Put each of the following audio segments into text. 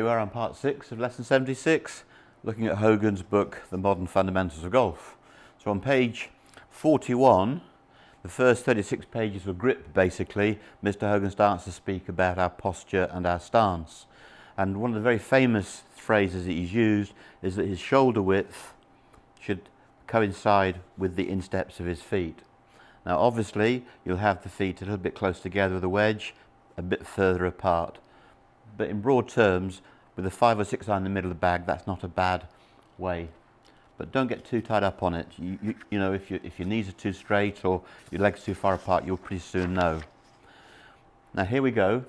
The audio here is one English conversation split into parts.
are on part 6 of lesson 76, looking at Hogan's book, The Modern Fundamentals of Golf. So on page 41, the first 36 pages of grip, basically, Mr. Hogan starts to speak about our posture and our stance. And one of the very famous phrases that he's used is that his shoulder width should coincide with the insteps of his feet. Now obviously you'll have the feet a little bit close together with a wedge, a bit further apart. But in broad terms, with a 5 or 6 iron in the middle of the bag, that's not a bad way. But don't get too tied up on it. You know, if your knees are too straight or your legs too far apart, you'll pretty soon know. Now here we go,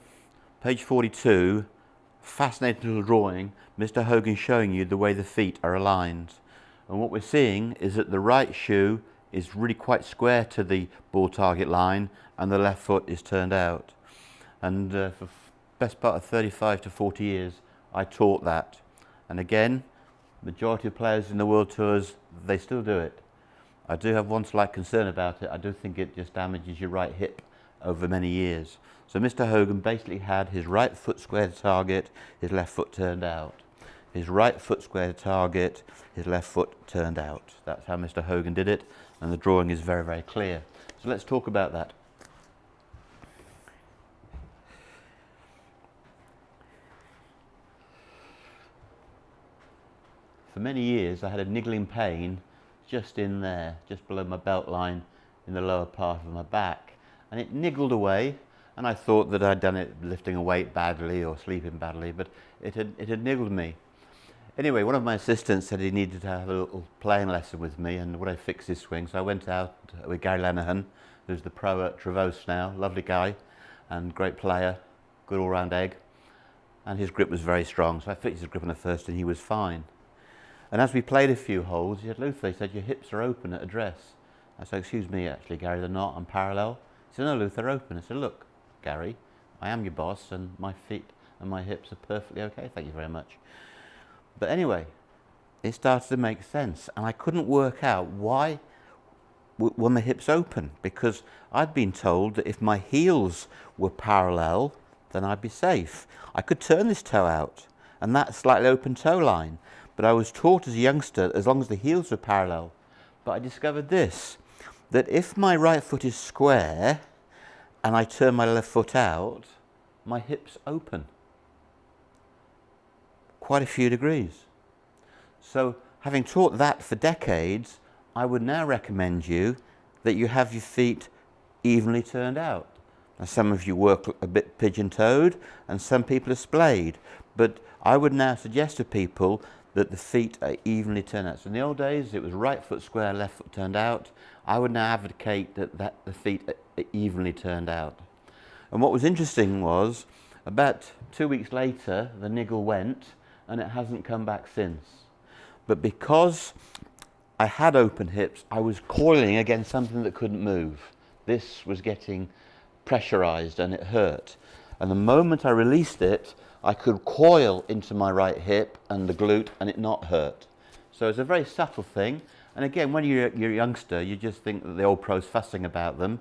page 42, fascinating little drawing, Mr. Hogan showing you the way the feet are aligned. And what we're seeing is that the right shoe is really quite square to the ball target line and the left foot is turned out. And for best part of 35 to 40 years I taught that, and again majority of players in the World Tours, they still do it. I do have one slight concern about it. I do think it just damages your right hip over many years. So Mr. Hogan basically had his right foot square to target, his left foot turned out. His right foot square to target, his left foot turned out. That's how Mr. Hogan did it, and the drawing is very, very clear. So let's talk about that. For many years I had a niggling pain just in there, just below my belt line in the lower part of my back, and it niggled away, and I thought that I'd done it lifting a weight badly or sleeping badly, but it had niggled me. Anyway, one of my assistants said he needed to have a little playing lesson with me and would I fix his swing, so I went out with Gary Lenihan, who's the pro at Trevose now, lovely guy and great player, good all-round egg, and his grip was very strong, so I fixed his grip on the first and he was fine. And as we played a few holes, he said, Luther, he said, your hips are open at address. I said, excuse me, actually, Gary, they're not, I'm parallel. He said, no, Luther, they're open. I said, look, Gary, I am your boss and my feet and my hips are perfectly okay, thank you very much. But anyway, it started to make sense, and I couldn't work out why were my hips open, because I'd been told that if my heels were parallel, then I'd be safe. I could turn this toe out, and that slightly open toe line. But I was taught as a youngster, as long as the heels were parallel. But I discovered this, that if my right foot is square and I turn my left foot out, my hips open quite a few degrees. So having taught that for decades, I would now recommend you that you have your feet evenly turned out. Now, some of you work a bit pigeon-toed and some people are splayed, but I would now suggest to people that the feet are evenly turned out. So in the old days it was right foot square, left foot turned out. I would now advocate that the feet are evenly turned out. And what was interesting was, about 2 weeks later the niggle went and it hasn't come back since. But because I had open hips, I was coiling against something that couldn't move. This was getting pressurized and it hurt. And the moment I released it, I could coil into my right hip and the glute and it not hurt. So it's a very subtle thing. And again, when you're a youngster, you just think that the old pro's fussing about them.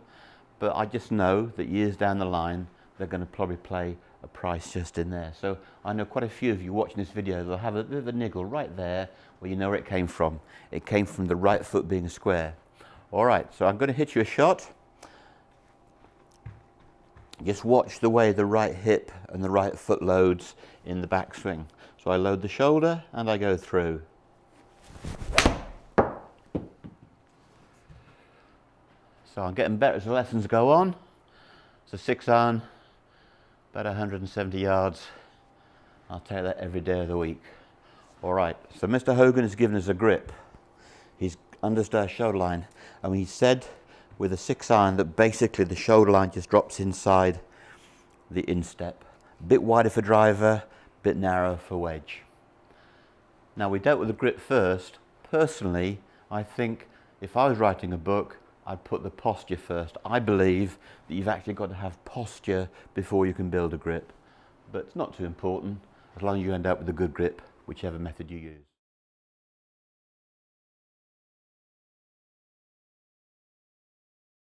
But I just know that years down the line, they're going to probably play a price just in there. So I know quite a few of you watching this video, they'll have a bit of a niggle right there where you know where it came from. It came from the right foot being square. All right, so I'm going to hit you a shot. Just watch the way the right hip and the right foot loads in the backswing. So I load the shoulder and I go through. So I'm getting better as the lessons go on. It's a 6 iron, about 170 yards. I'll take that every day of the week. All right, so Mr. Hogan has given us a grip. He's understood our shoulder line, and he said with a 6 iron that basically the shoulder line just drops inside the instep. A bit wider for driver, a bit narrow for wedge. Now we dealt with the grip first. Personally, I think if I was writing a book, I'd put the posture first. I believe that you've actually got to have posture before you can build a grip. But it's not too important, as long as you end up with a good grip, whichever method you use.